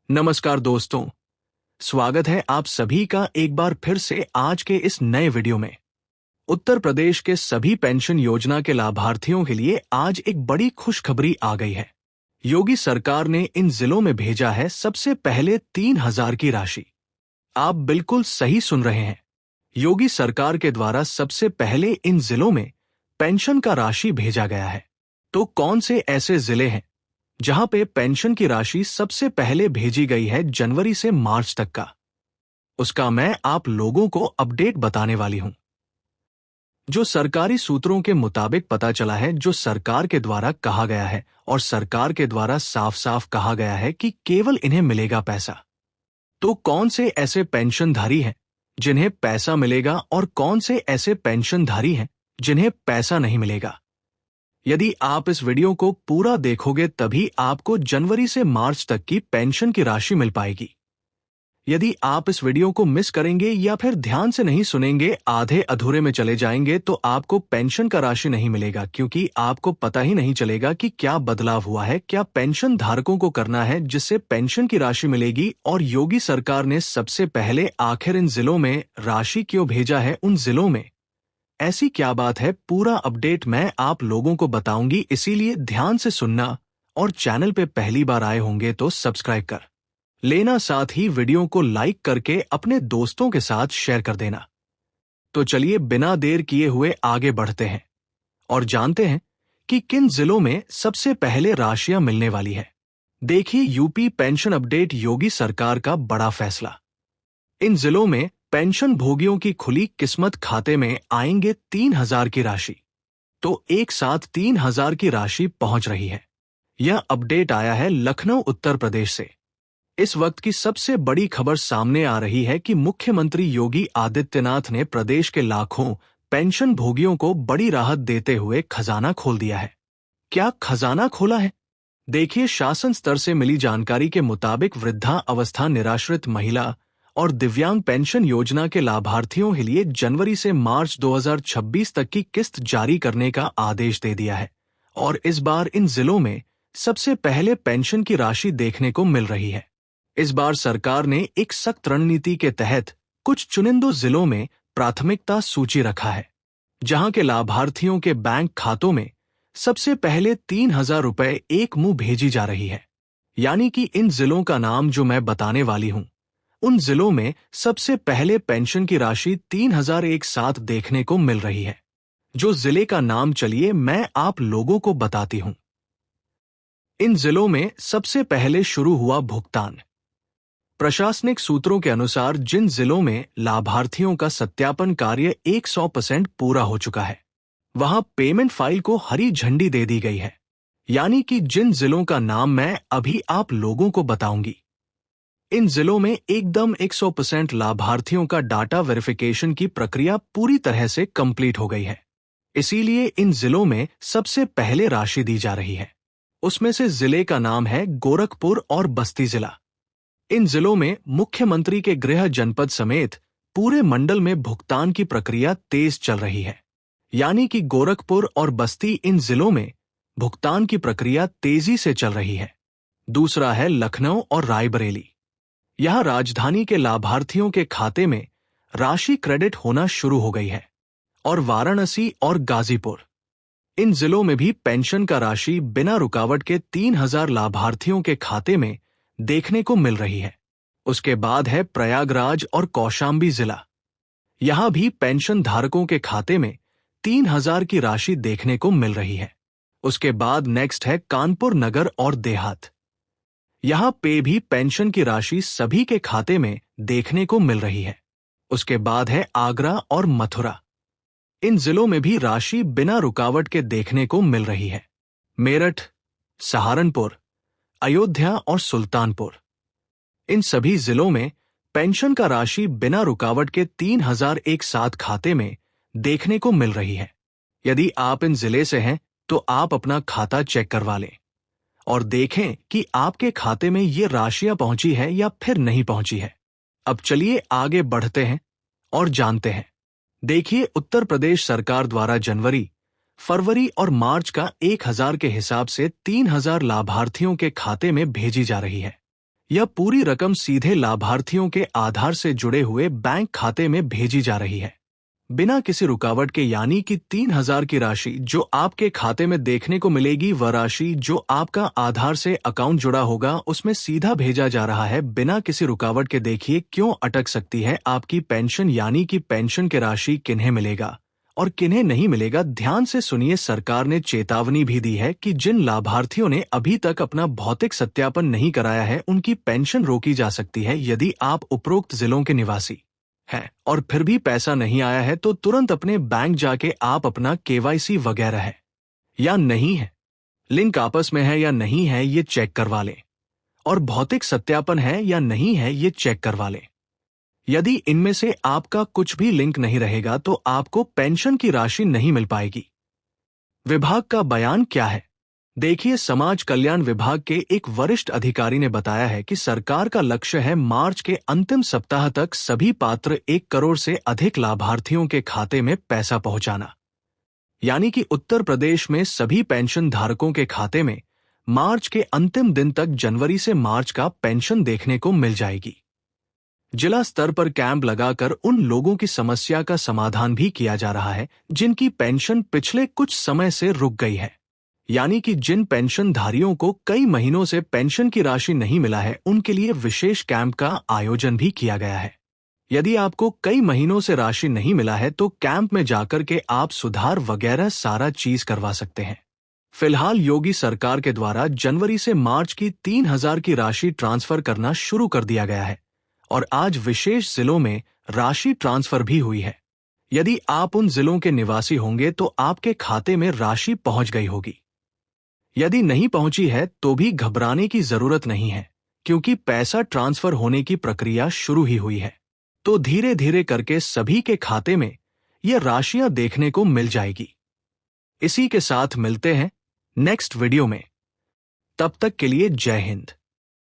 नमस्कार दोस्तों, स्वागत है आप सभी का एक बार फिर से आज के इस नए वीडियो में। उत्तर प्रदेश के सभी पेंशन योजना के लाभार्थियों के लिए आज एक बड़ी खुशखबरी आ गई है। योगी सरकार ने इन जिलों में भेजा है सबसे पहले 3,000 की राशि। आप बिल्कुल सही सुन रहे हैं, योगी सरकार के द्वारा सबसे पहले इन जिलों में पेंशन का राशि भेजा गया है। तो कौन से ऐसे जिले हैं जहां पे पेंशन की राशि सबसे पहले भेजी गई है जनवरी से मार्च तक का, उसका मैं आप लोगों को अपडेट बताने वाली हूं। जो सरकारी सूत्रों के मुताबिक पता चला है, जो सरकार के द्वारा कहा गया है और सरकार के द्वारा साफ साफ कहा गया है कि केवल इन्हें मिलेगा पैसा। तो कौन से ऐसे पेंशनधारी हैं जिन्हें पैसा मिलेगा और कौन से ऐसे पेंशनधारी हैं जिन्हें पैसा नहीं मिलेगा? यदि आप इस वीडियो को पूरा देखोगे तभी आपको जनवरी से मार्च तक की पेंशन की राशि मिल पाएगी। यदि आप इस वीडियो को मिस करेंगे या फिर ध्यान से नहीं सुनेंगे, आधे अधूरे में चले जाएंगे, तो आपको पेंशन का राशि नहीं मिलेगा, क्योंकि आपको पता ही नहीं चलेगा कि क्या बदलाव हुआ है, क्या पेंशन धारकों को करना है जिससे पेंशन की राशि मिलेगी। और योगी सरकार ने सबसे पहले आखिर इन जिलों में राशि क्यों भेजा है, उन जिलों में ऐसी क्या बात है, पूरा अपडेट मैं आप लोगों को बताऊंगी। इसीलिए ध्यान से सुनना और चैनल पे पहली बार आए होंगे तो सब्सक्राइब कर लेना, साथ ही वीडियो को लाइक करके अपने दोस्तों के साथ शेयर कर देना। तो चलिए बिना देर किए हुए आगे बढ़ते हैं और जानते हैं कि किन जिलों में सबसे पहले राशियां मिलने वाली है। देखिए यूपी पेंशन अपडेट, योगी सरकार का बड़ा फैसला। इन जिलों में पेंशन भोगियों की खुली किस्मत खाते में आएंगे 3,000 की राशि। तो एक साथ 3,000 की राशि पहुंच रही है। यह अपडेट आया है लखनऊ, उत्तर प्रदेश से। इस वक्त की सबसे बड़ी खबर सामने आ रही है कि मुख्यमंत्री योगी आदित्यनाथ ने प्रदेश के लाखों पेंशन भोगियों को बड़ी राहत देते हुए खजाना खोल दिया है। क्या खजाना खोला है? देखिए, शासन स्तर से मिली जानकारी के मुताबिक वृद्धा अवस्था निराश्रित महिला और दिव्यांग पेंशन योजना के लाभार्थियों के लिए जनवरी से मार्च 2026 तक की किस्त जारी करने का आदेश दे दिया है। और इस बार इन जिलों में सबसे पहले पेंशन की राशि देखने को मिल रही है। इस बार सरकार ने एक सख्त रणनीति के तहत कुछ चुनिंदो जिलों में प्राथमिकता सूची रखा है, जहां के लाभार्थियों के बैंक खातों में सबसे पहले 3,000 रुपए एक मुंह भेजी जा रही है। यानी कि इन जिलों का नाम जो मैं बताने वाली हूं, उन जिलों में सबसे पहले पेंशन की राशि 3,000 एक साथ देखने को मिल रही है। जो जिले का नाम, चलिए मैं आप लोगों को बताती हूं। इन जिलों में सबसे पहले शुरू हुआ भुगतान। प्रशासनिक सूत्रों के अनुसार जिन जिलों में लाभार्थियों का सत्यापन कार्य 100% पूरा हो चुका है, वहां पेमेंट फाइल को हरी झंडी दे दी गई है। यानी कि जिन जिलों का नाम मैं अभी आप लोगों को बताऊंगी, इन जिलों में एकदम 100% लाभार्थियों का डाटा वेरिफिकेशन की प्रक्रिया पूरी तरह से कंप्लीट हो गई है। इसीलिए इन जिलों में सबसे पहले राशि दी जा रही है। उसमें से जिले का नाम है गोरखपुर और बस्ती जिला। इन जिलों में मुख्यमंत्री के गृह जनपद समेत पूरे मंडल में भुगतान की प्रक्रिया तेज चल रही है। यानी कि गोरखपुर और बस्ती, इन जिलों में भुगतान की प्रक्रिया तेजी से चल रही है। दूसरा है लखनऊ और रायबरेली। यहां राजधानी के लाभार्थियों के खाते में राशि क्रेडिट होना शुरू हो गई है। और वाराणसी और गाजीपुर, इन जिलों में भी पेंशन का राशि बिना रुकावट के 3,000 लाभार्थियों के खाते में देखने को मिल रही है। उसके बाद है प्रयागराज और कौशाम्बी जिला। यहां भी पेंशन धारकों के खाते में 3,000 की राशि देखने को मिल रही है। उसके बाद नेक्स्ट है कानपुर नगर और देहात। यहां पे भी पेंशन की राशि सभी के खाते में देखने को मिल रही है। उसके बाद है आगरा और मथुरा। इन जिलों में भी राशि बिना रुकावट के देखने को मिल रही है। मेरठ, सहारनपुर, अयोध्या और सुल्तानपुर, इन सभी जिलों में पेंशन का राशि बिना रुकावट के 3,000 एक साथ खाते में देखने को मिल रही है। यदि आप इन जिले से हैं तो आप अपना खाता चेक करवा लें और देखें कि आपके खाते में ये राशियां पहुंची है या फिर नहीं पहुंची है। अब चलिए आगे बढ़ते हैं और जानते हैं। देखिए, उत्तर प्रदेश सरकार द्वारा जनवरी, फरवरी और मार्च का 1,000 के हिसाब से 3,000 लाभार्थियों के खाते में भेजी जा रही है। यह पूरी रकम सीधे लाभार्थियों के आधार से जुड़े हुए बैंक खाते में भेजी जा रही है, बिना किसी रुकावट के। यानी कि 3,000 की राशि जो आपके खाते में देखने को मिलेगी, वह राशि जो आपका आधार से अकाउंट जुड़ा होगा उसमें सीधा भेजा जा रहा है, बिना किसी रुकावट के। देखिए क्यों अटक सकती है आपकी पेंशन। यानी कि पेंशन की राशि किन्हें मिलेगा और किन्हें नहीं मिलेगा, ध्यान से सुनिए। सरकार ने चेतावनी भी दी है कि जिन लाभार्थियों ने अभी तक अपना भौतिक सत्यापन नहीं कराया है, उनकी पेंशन रोकी जा सकती है। यदि आप उपरोक्त जिलों के निवासी हैं और फिर भी पैसा नहीं आया है, तो तुरंत अपने बैंक जाके आप अपना KYC वगैरह है या नहीं है, लिंक आपस में है या नहीं है, ये चेक करवा लें, और भौतिक सत्यापन है या नहीं है, ये चेक करवा लें। यदि इनमें से आपका कुछ भी लिंक नहीं रहेगा तो आपको पेंशन की राशि नहीं मिल पाएगी। विभाग का बयान क्या है, देखिए। समाज कल्याण विभाग के एक वरिष्ठ अधिकारी ने बताया है कि सरकार का लक्ष्य है मार्च के अंतिम सप्ताह तक सभी पात्र 1 करोड़ से अधिक लाभार्थियों के खाते में पैसा पहुंचाना। यानी कि उत्तर प्रदेश में सभी पेंशन धारकों के खाते में मार्च के अंतिम दिन तक जनवरी से मार्च का पेंशन देखने को मिल जाएगी। जिला स्तर पर कैंप लगाकर उन लोगों की समस्या का समाधान भी किया जा रहा है जिनकी पेंशन पिछले कुछ समय से रुक गई है। यानी कि जिन पेंशनधारियों को कई महीनों से पेंशन की राशि नहीं मिला है, उनके लिए विशेष कैंप का आयोजन भी किया गया है। यदि आपको कई महीनों से राशि नहीं मिला है तो कैंप में जाकर के आप सुधार वगैरह सारा चीज करवा सकते हैं। फिलहाल योगी सरकार के द्वारा जनवरी से मार्च की 3,000 की राशि ट्रांसफर करना शुरू कर दिया गया है और आज विशेष जिलों में राशि ट्रांसफर भी हुई है। यदि आप उन जिलों के निवासी होंगे तो आपके खाते में राशि पहुंच गई होगी। यदि नहीं पहुंची है तो भी घबराने की जरूरत नहीं है, क्योंकि पैसा ट्रांसफर होने की प्रक्रिया शुरू ही हुई है। तो धीरे धीरे करके सभी के खाते में यह राशियां देखने को मिल जाएगी। इसी के साथ मिलते हैं नेक्स्ट वीडियो में। तब तक के लिए जय हिंद।